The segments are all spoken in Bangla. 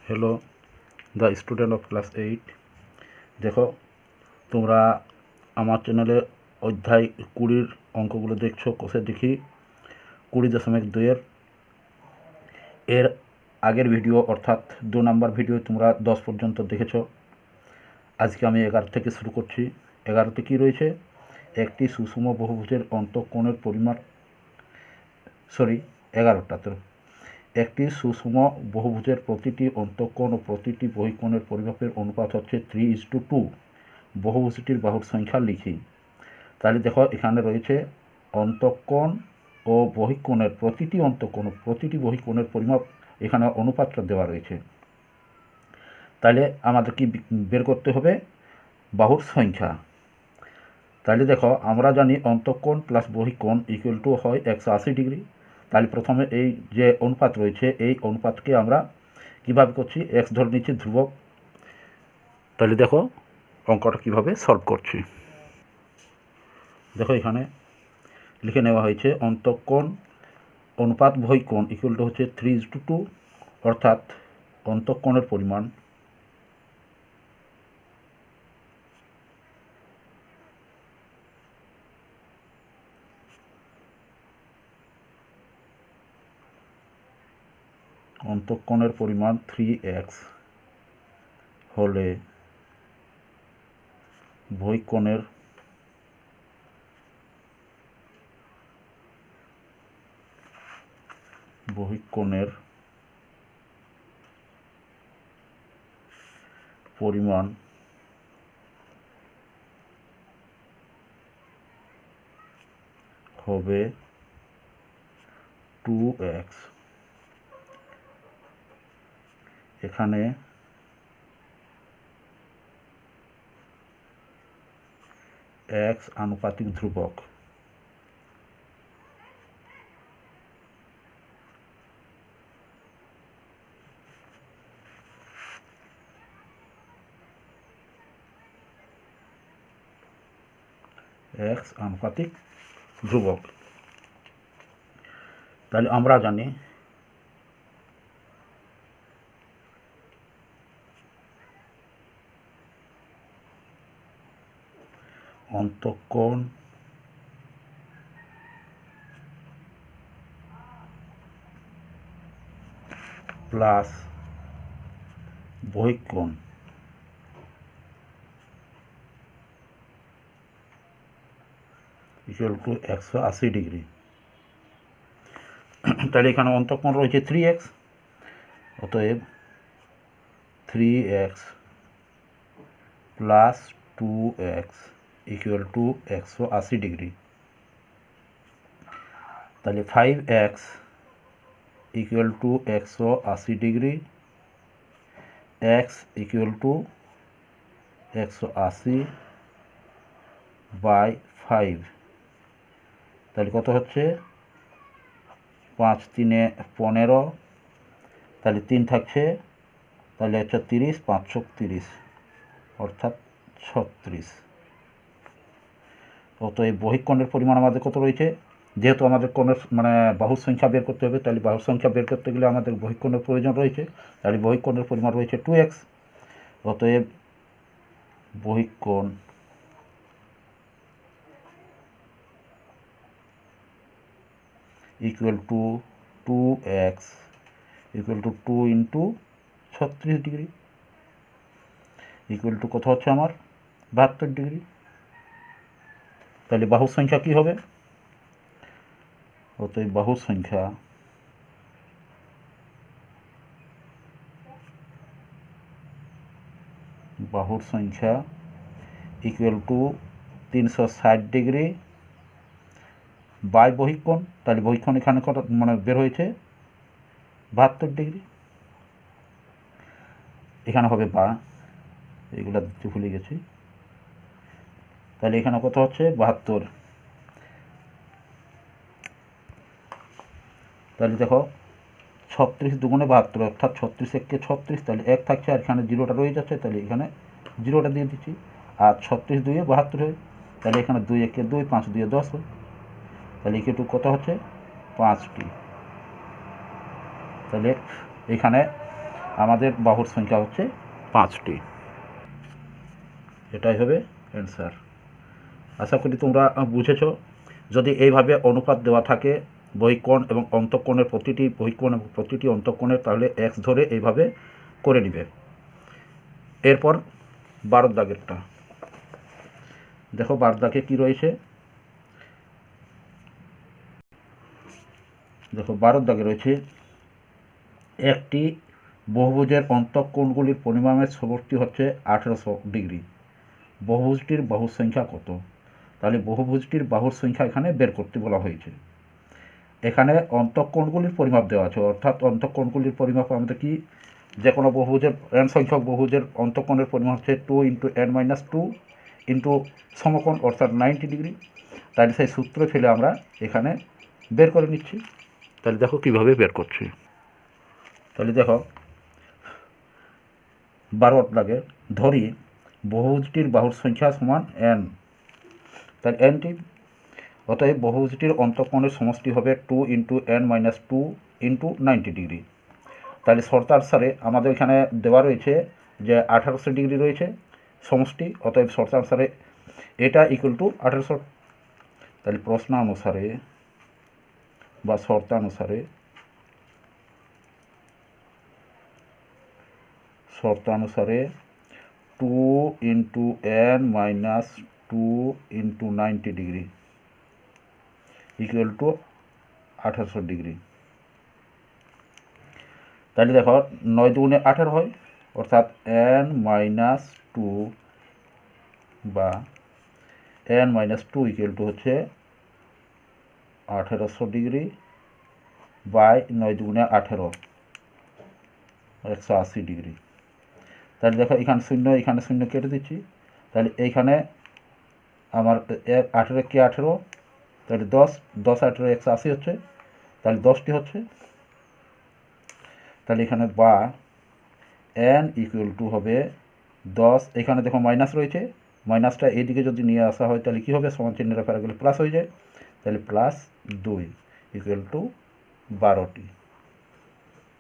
Hello the student of class 8 देखो তোমরা আমার চ্যানেলে অধ্যায় 20 অঙ্কগুলো দেখছো কোষে দেখি 20.2 এর আগের ভিডিও অর্থাৎ 2 নম্বর ভিডিও তোমরা 10 পর্যন্ত দেখেছো। আজকে আমি 11 থেকে শুরু করছি। 11তে কি রয়েছে, একটি সুষম বহুভুজের অন্তঃকোণের পরিমাণ 11টাতে একটি সুষম বহুভুজের প্রতিটি অন্তঃকোণ ও প্রতিটি বহিঃকোণের পরিমাপের অনুপাত হচ্ছে 3:2। বহুভুজটির বাহুর সংখ্যা লিখি। তাহলে দেখো এখানে রয়েছে অন্তঃকোণ ও বহিঃকোণের প্রতিটি অন্তঃকোণ ও প্রতিটি বহিঃকোণের পরিমাপ, এখানে অনুপাতটা দেওয়া রয়েছে। তাহলে আমাদের কি বের করতে হবে, বাহুর সংখ্যা। তাহলে দেখো আমরা জানি অন্তঃকোণ প্লাস বহিঃকোণ ইকুয়াল টু হয় 180 ডিগ্রি। তাহলে প্রথমে এই যে অনুপাত রয়েছে এই অনুপাতকে আমরা কীভাবে করছি, এক্স ধরে নিচ্ছি ধ্রুবক। তাহলে দেখো অঙ্কটা কীভাবে সলভ করছি। দেখো এখানে লিখে নেওয়া হয়েছে অন্তঃকোণ অনুপাত বহিঃকোণ ইকুয়াল টু হচ্ছে 3:2, অর্থাৎ অন্তঃকোণের পরিমাণ অন্তঃকোণের পরিমাণ 3x হলে বহিঃকোণের পরিমাণ হবে 2x। এখানে x আনুপাতিক ধ্রুবক। x আনুপাতিক ধ্রুবক। তাহলে আমরা জানি অন্তঃকোণ প্লাস বহিঃকোণ ইকুয়াল টু 180 ডিগ্রি। তাহলে এখানে অন্তঃকোণ রয়েছে 3x, অতএব 3x plus 2x equal to 180 degree. তাহলে 5x equal to 180 degree, x equal to 180 by 5। তাহলে কত হচ্ছে, 5 3 15, তাহলে 3 থাকছে, তাহলে হচ্ছে 30, 5 30, অর্থাৎ 36। অতএব বহিঃকোণের পরিমাণ আমাদের কত রয়েছে, যেহেতু আমাদের কোণের বাহুর সংখ্যা বের করতে হবে, তাহলে বাহুর সংখ্যা বের করতে গেলে আমাদের বহিঃকোণের প্রয়োজন রয়েছে। তাহলে বহিঃকোণের পরিমাণ রয়েছে 2x। অতএব বহিঃকোণ equal to 2x equal to 2 into 36 degree equal to কত হচ্ছে আমার 72 ডিগ্রি। তাহলে বাহুর সংখ্যা কি হবে, অতএব বাহুর সংখ্যা ইকুয়াল টু 360 ডিগ্রি বাই বহিঃকোণ। তাহলে বহিঃকোণ এখানে কত বের হয়েছে 72 ডিগ্রি। এখানে হবে বা, এগুলো দিতে ভুলে গেছি। তাহলে এখানে কত হচ্ছে 72। তাহলে দেখো 36 দুগুণে 72, অর্থাৎ 36 একে 36, তাহলে 1 থাকছে আর এখানে 0টা রয়ে যাচ্ছে, তাহলে এখানে 0টা দিয়ে দিচ্ছি। আর 36 2 72 হয়, তাহলে এখানে 2 1 2, 5 2 10 হয়। তাহলে একে কত হচ্ছে 5টি। তাহলে এখানে আমাদের বাহুর সংখ্যা হচ্ছে 5টি। এটাই হবে অ্যান্সার। আশা করি তোমরা বুঝেছ। যদি এইভাবে অনুপাত দেওয়া থাকে বহিকোণ এবং অন্তঃকোণের প্রতিটি বহিকোণ এবং প্রতিটি অন্তঃকোণের, তাহলে এক্স ধরে এইভাবে করে নিবে। এরপর 12 দাগেরটা দেখো, 12 দাগে কী রয়েছে দেখো। 12 দাগে রয়েছে একটি বহুভুজের অন্তঃকোণগুলির পরিমাণের সমষ্টি হচ্ছে 1800 ডিগ্রি। বহুভুজটির বাহুর সংখ্যা কত? তাহলে বহুভুজটির বাহুর সংখ্যা এখানে বের করতে বলা হয়েছে। এখানে অন্তঃকোণগুলির পরিমাপ দেওয়া আছে, অর্থাৎ অন্তঃকোণগুলির পরিমাপ আমাদের কি, যে কোনো বহুভুজের n সংখ্যক বহুভুজের অন্তঃকোণের পরিমাপ হচ্ছে 2 × n-2 ইন্টু সমকোণ অর্থাৎ 90 ডিগ্রি। তাহলে সেই সূত্র ফেলে আমরা এখানে বের করে নিচ্ছি। তাহলে দেখো কীভাবে বের করছি। তাহলে দেখো 12 দাগে ধরি বহুভুজটির বাহুর সংখ্যা সমান n। তাহলে nটি, অতএব বহুভুজটির অন্তঃকোণের সমষ্টি হবে 2 × n-2 ইন্টু 90 ডিগ্রি। তাহলে শর্তানুসারে আমাদের এখানে দেওয়া রয়েছে যে 1800 ডিগ্রি রয়েছে সমষ্টি, অতএব শর্তানুসারে এটা ইকুয়াল টু 1800। তাহলে প্রশ্নানুসারে বা শর্তানুসারে 2 × n-2 into 90 degree equal two 1800 degree. তাহলে দেখো 9 দুগুণে 18 হয়, অর্থাৎ n-2 বা n-2 ইকুয়াল টু হচ্ছে 1800 ডিগ্রি বাই 9 দুগুণে 18 180 ডিগ্রি। তাহলে দেখো এখানে শূন্য কেটে দিচ্ছি। তাহলে এইখানে আমার 18 কে 18, তাহলে 10 18 180 হচ্ছে, তাহলে 10টি হচ্ছে। তাহলে এখানে বা n ইকুয়াল টু হবে 10, এখানে দেখো মাইনাস রয়েছে, মাইনাসটা এইদিকে যদি নিয়ে আসা হয় তাহলে কী হবে, সমান চিহ্ন রাখা গেলে প্লাস হয়ে যায়। তাহলে +2 ইকুয়াল টু 12টি।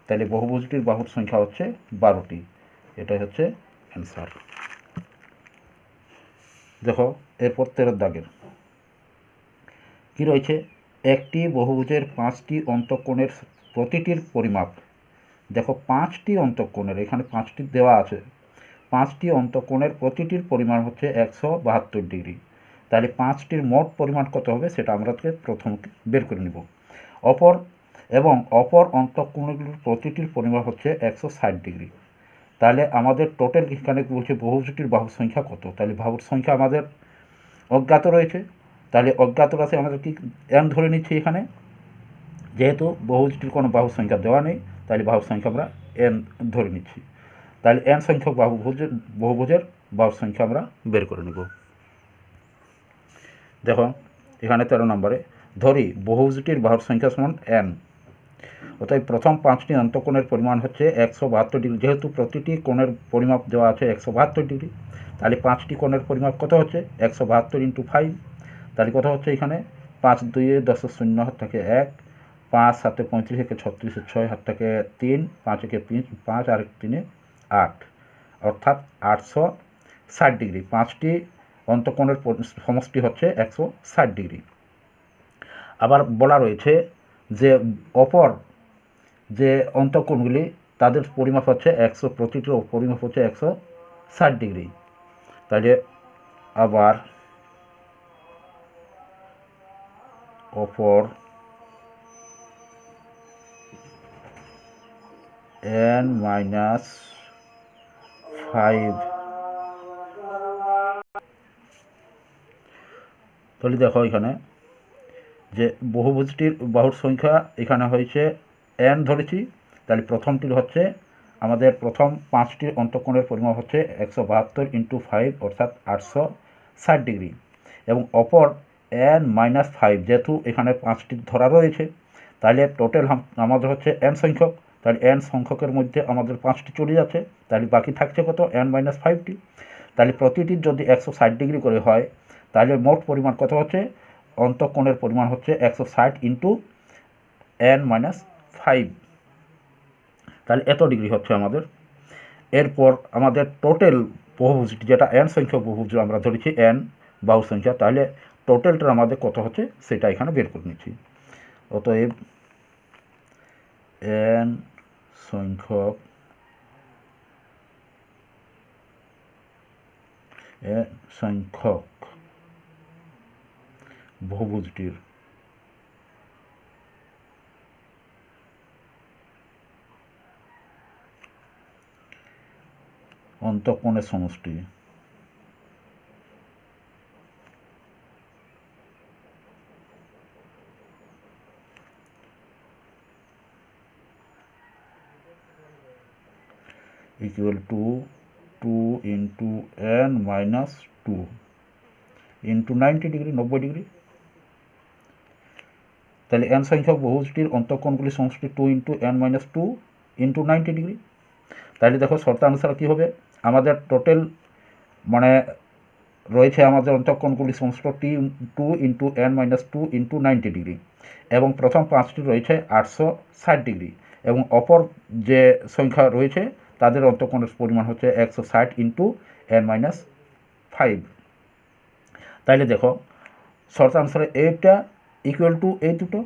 তাহলে বহুভুজটির বাহুর সংখ্যা হচ্ছে 12টি। এটাই হচ্ছে অ্যান্সার। দেখো এরপর 13 দাগের কী রয়েছে, একটি বহুভুজের 5টি অন্তঃকোণের প্রতিটির পরিমাপ। দেখো 5টি অন্তঃকোণের, এখানে 5টি দেওয়া আছে, 5টি অন্তঃকোণের প্রতিটির পরিমাণ হচ্ছে 172 ডিগ্রি। তাহলে 5টির মোট পরিমাণ কত হবে সেটা আমরা প্রথম বের করে নিব। অপর অন্তঃকোণগুলির প্রতিটির পরিমাণ হচ্ছে 160 ডিগ্রি। তাহলে আমাদের টোটাল এখানে বলছে বহুভুজটির বাহুর সংখ্যা কত। তাহলে বাহুর সংখ্যা আমাদের অজ্ঞাত রয়েছে, তাহলে অজ্ঞাত রাশি আমাদের কি n ধরে নিচ্ছি এখানে, যেহেতু বহুভুজটির কোনো বাহুর সংখ্যা দেওয়া নেই, তাহলে বাহুর সংখ্যা আমরা n ধরে নিচ্ছি। তাহলে n সংখ্যক বহুভুজের বাহুর সংখ্যা আমরা বের করে নেব। দেখো এখানে 13 নম্বরে ধরি বহুভুজটির বাহুর সংখ্যা সমান n। অতএব প্রথম 5টি অন্তঃকোণের পরিমাণ হচ্ছে 172 ডিগ্রি। যেহেতু প্রতিটি কোণের পরিমাপ দেওয়া আছে 172 ডিগ্রি, তাহলে 5টি কোণের পরিমাপ কত হচ্ছে 172 × 5। তাহলে কত হচ্ছে এখানে 5 2 10 0 হাত থাকে 1, 5 7 35 1 36 6 হাত থাকে 3, 5 1 5 আর 3 8, অর্থাৎ 860 ডিগ্রি। 5টি অন্তঃকোণের সমষ্টি হচ্ছে 160 ডিগ্রি। আবার বলা রয়েছে যে অপর যে অন্তঃকোণগুলি তাদের পরিমাপ হচ্ছে প্রতিটির পরিমাপ হচ্ছে 160 ডিগ্রি। তাহলে আবার অপর n-5, তাহলে দেখো এখানে যে বহুভুজটির বাহুর সংখ্যা এখানে হয়েছে n ধরেছি। তাহলে প্রথমটির হচ্ছে আমাদের প্রথম 5টির অন্তঃকোণের পরিমাপ হচ্ছে 172 × 5 অর্থাৎ 860 ডিগ্রি, এবং অপর n-5, যেহেতু এখানে 5টি ধরা রয়েছে, তাহলে টোটাল আমাদের হচ্ছে n সংখ্যক। তাহলে n সংখ্যকের মধ্যে আমাদের 5টি চলে যাচ্ছে, তাহলে বাকি থাকছে কত n-5টি। তাহলে প্রতিটির যদি 160 ডিগ্রি করে হয়, তাহলে মোট পরিমাণ কত হচ্ছে, অন্তঃকোণের পরিমাণ হচ্ছে 160 × n-5, তাহলে এত ডিগ্রি হচ্ছে আমাদের। এরপর আমাদের টোটাল বহুভুজটি যেটা এন সংখ্যক বহুভুজ আমরা ধরেছি এন বাহুর সংখ্যা, তাহলে টোটালটা আমাদের কত হচ্ছে সেটা এখানে বের করে নিচ্ছি। অতএব এন সংখ্যক বহুভুজটির অন্তঃকোণের সমষ্টি equal to 2 into n minus 2 into 90 degree 90 degree. তাহলে n সংখ্যক বহুভুজটির অন্তঃকোণগুলির সমষ্টি 2 into n minus 2 into 90 degree. তাহলে দেখো শর্তানুসারে কী হবে, আমাদের টোটাল মানে রয়েছে আমাদের অন্তঃকোণগুলির সমষ্টি 2 into n minus 2 into 90 degree, এবং প্রথম পাঁচটি রয়েছে 860 ডিগ্রি, এবং অপর যে সংখ্যা রয়েছে তাদের অন্তঃকোণের পরিমাণ হচ্ছে 160 ইন্টু n মাইনাস 5। তাইলে দেখো শর্তানুসারে এইটা ইকুয়াল টু এই দুটো,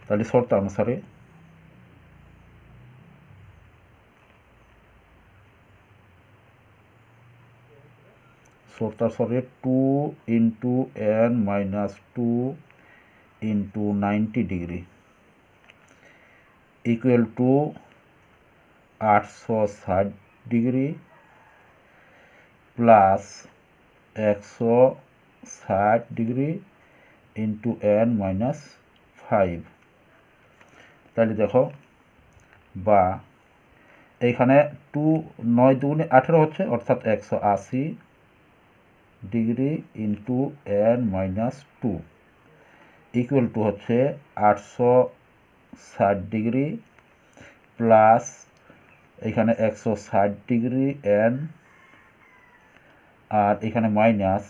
তাহলে শর্তানুসারে শর্তানুসারে 2 into n minus 2 into 90 degree equal two 860 degree plus 160 degree into n minus 5। তাহলে দেখো বা এইখানে 2 9 2 18 হচ্ছে, অর্থাৎ 180 degree into n minus 2 equal to হচ্ছে 860 ডিগ্রি প্লাস এখানে 160 ডিগ্রি n আর এখানে মাইনাস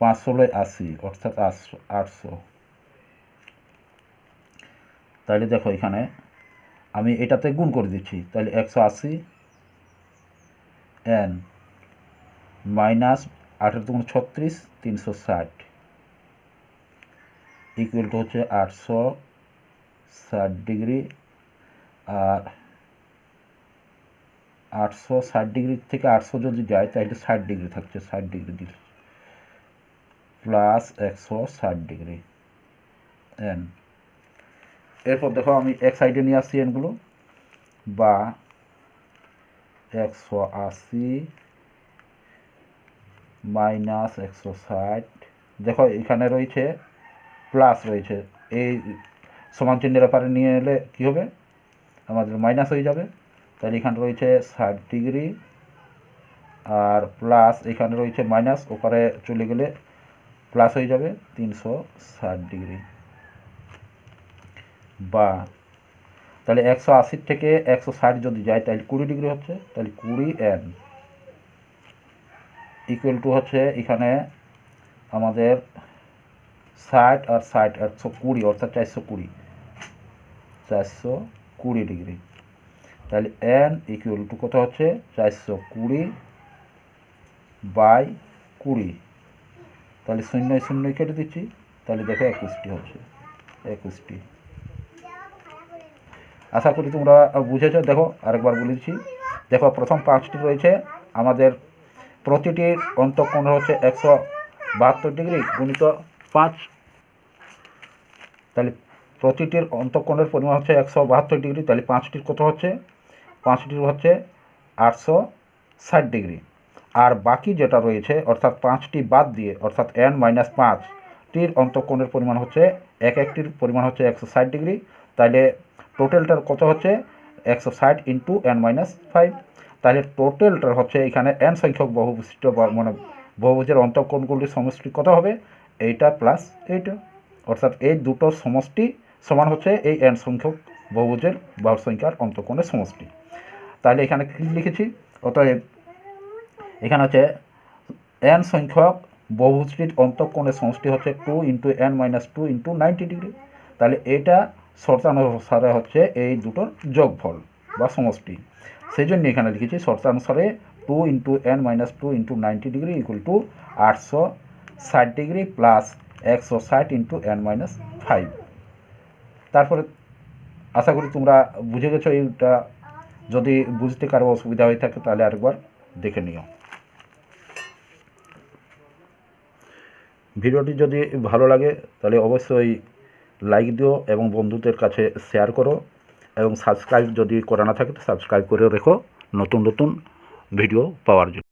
580 অর্থাৎ 800। তাহলে দেখো এখানে আমি এটাতে গুণ করে দিচ্ছি, তাহলে 180 n মাইনাস 18 × 36 360 ইকুয়াল টু হচ্ছে 860 ডিগ্রি, আর 860 ডিগ্রি থেকে 800 যদি যায় তাহলে 60 ডিগ্রি থাকছে, 60 ডিগ্রি দিল প্লাস 160 ডিগ্রি এন। এরপর দেখো আমি এক সাইডে নিয়ে আসছি এনগুলো, বা 180 মাইনাস 160, দেখো এখানে রয়েছে প্লাস রয়েছে, এই সমান চিহ্নের ব্যাপারে নিয়ে এলে কী হবে আমাদের মাইনাস হয়ে যাবে। তাহলে এখানে রয়েছে 60 ডিগ্রি আর প্লাস এখানে রয়েছে মাইনাস, ওপারে চলে গেলে প্লাস হয়ে যাবে 360 ডিগ্রি, বা তাহলে 180 থেকে 160 যদি যায় তাহলে 20 ডিগ্রি হচ্ছে, তাহলে 20 n ইকুয়াল টু হচ্ছে এখানে আমাদের 60 আর 60 120 অর্থাৎ 420 ডিগ্রি। তাহলে n ইকুয়াল টু কত হচ্ছে 420 বাই 20, তাহলে 0 0 কেটে দিচ্ছি, তাহলে দেখো 21টি হচ্ছে 21টি। আশা করি তোমরা বুঝেছ। দেখো আরেকবার বলেছি, দেখো প্রথম পাঁচটি রয়েছে আমাদের প্রতিটির অন্তঃকোণ হচ্ছে 172 ডিগ্রি গুণিত 5, তাহলে প্রতিটির অন্তঃকোণের পরিমাণ হচ্ছে 172 ডিগ্রি, তাহলে পাঁচটির কত হচ্ছে, পাঁচটির হচ্ছে 860 ডিগ্রি, আর বাকি যেটা রয়েছে অর্থাৎ পাঁচটি বাদ দিয়ে অর্থাৎ n মাইনাস 5টির অন্তঃকোণের পরিমাণ হচ্ছে একটির পরিমাণ হচ্ছে 160 ডিগ্রি, তাহলে টোটালটার কত হচ্ছে 160 ইন্টু n মাইনাস 5। তাহলে টোটালটার হচ্ছে এখানে n সংখ্যক বহুবিশিষ্ট মানে বহুভুজের অন্তঃকোণগুলির সমষ্টি কত হবে, এইটা প্লাস এইটা, অর্থাৎ এই দুটোর সমষ্টি সমান হচ্ছে এই n সংখ্যক বহুভুজের বাহুর সংখ্যার অন্তঃকোণের সমষ্টি। তাহলে এখানে কী লিখেছি, অতএব এখানে হচ্ছে n সংখ্যক বহুভুজটির অন্তঃকোণের সমষ্টি হচ্ছে 2 into n minus 2 into 90 degree. তাহলে এটা শর্তানুসারে হচ্ছে এই দুটোর যোগফল বা সমষ্টি। সেই জন্য এখানে লিখেছি শর্তানুসারে 2 × n-2 × 90 degree equal two 860 degree plus 160 × n-5। তারপরে আশা করি তোমরা বুঝে গেছো। এইটা যদি বুঝতে কারো অসুবিধা হয়ে থাকে তাহলে আরেকবার দেখে নিও। ভিডিওটি যদি ভালো লাগে তাহলে অবশ্যই লাইক দিও এবং বন্ধুদের কাছে শেয়ার করো, এবং সাবস্ক্রাইব যদি করা না থাকে তো সাবস্ক্রাইব করে রেখো নতুন নতুন ভিডিও পাওয়ার জন্য।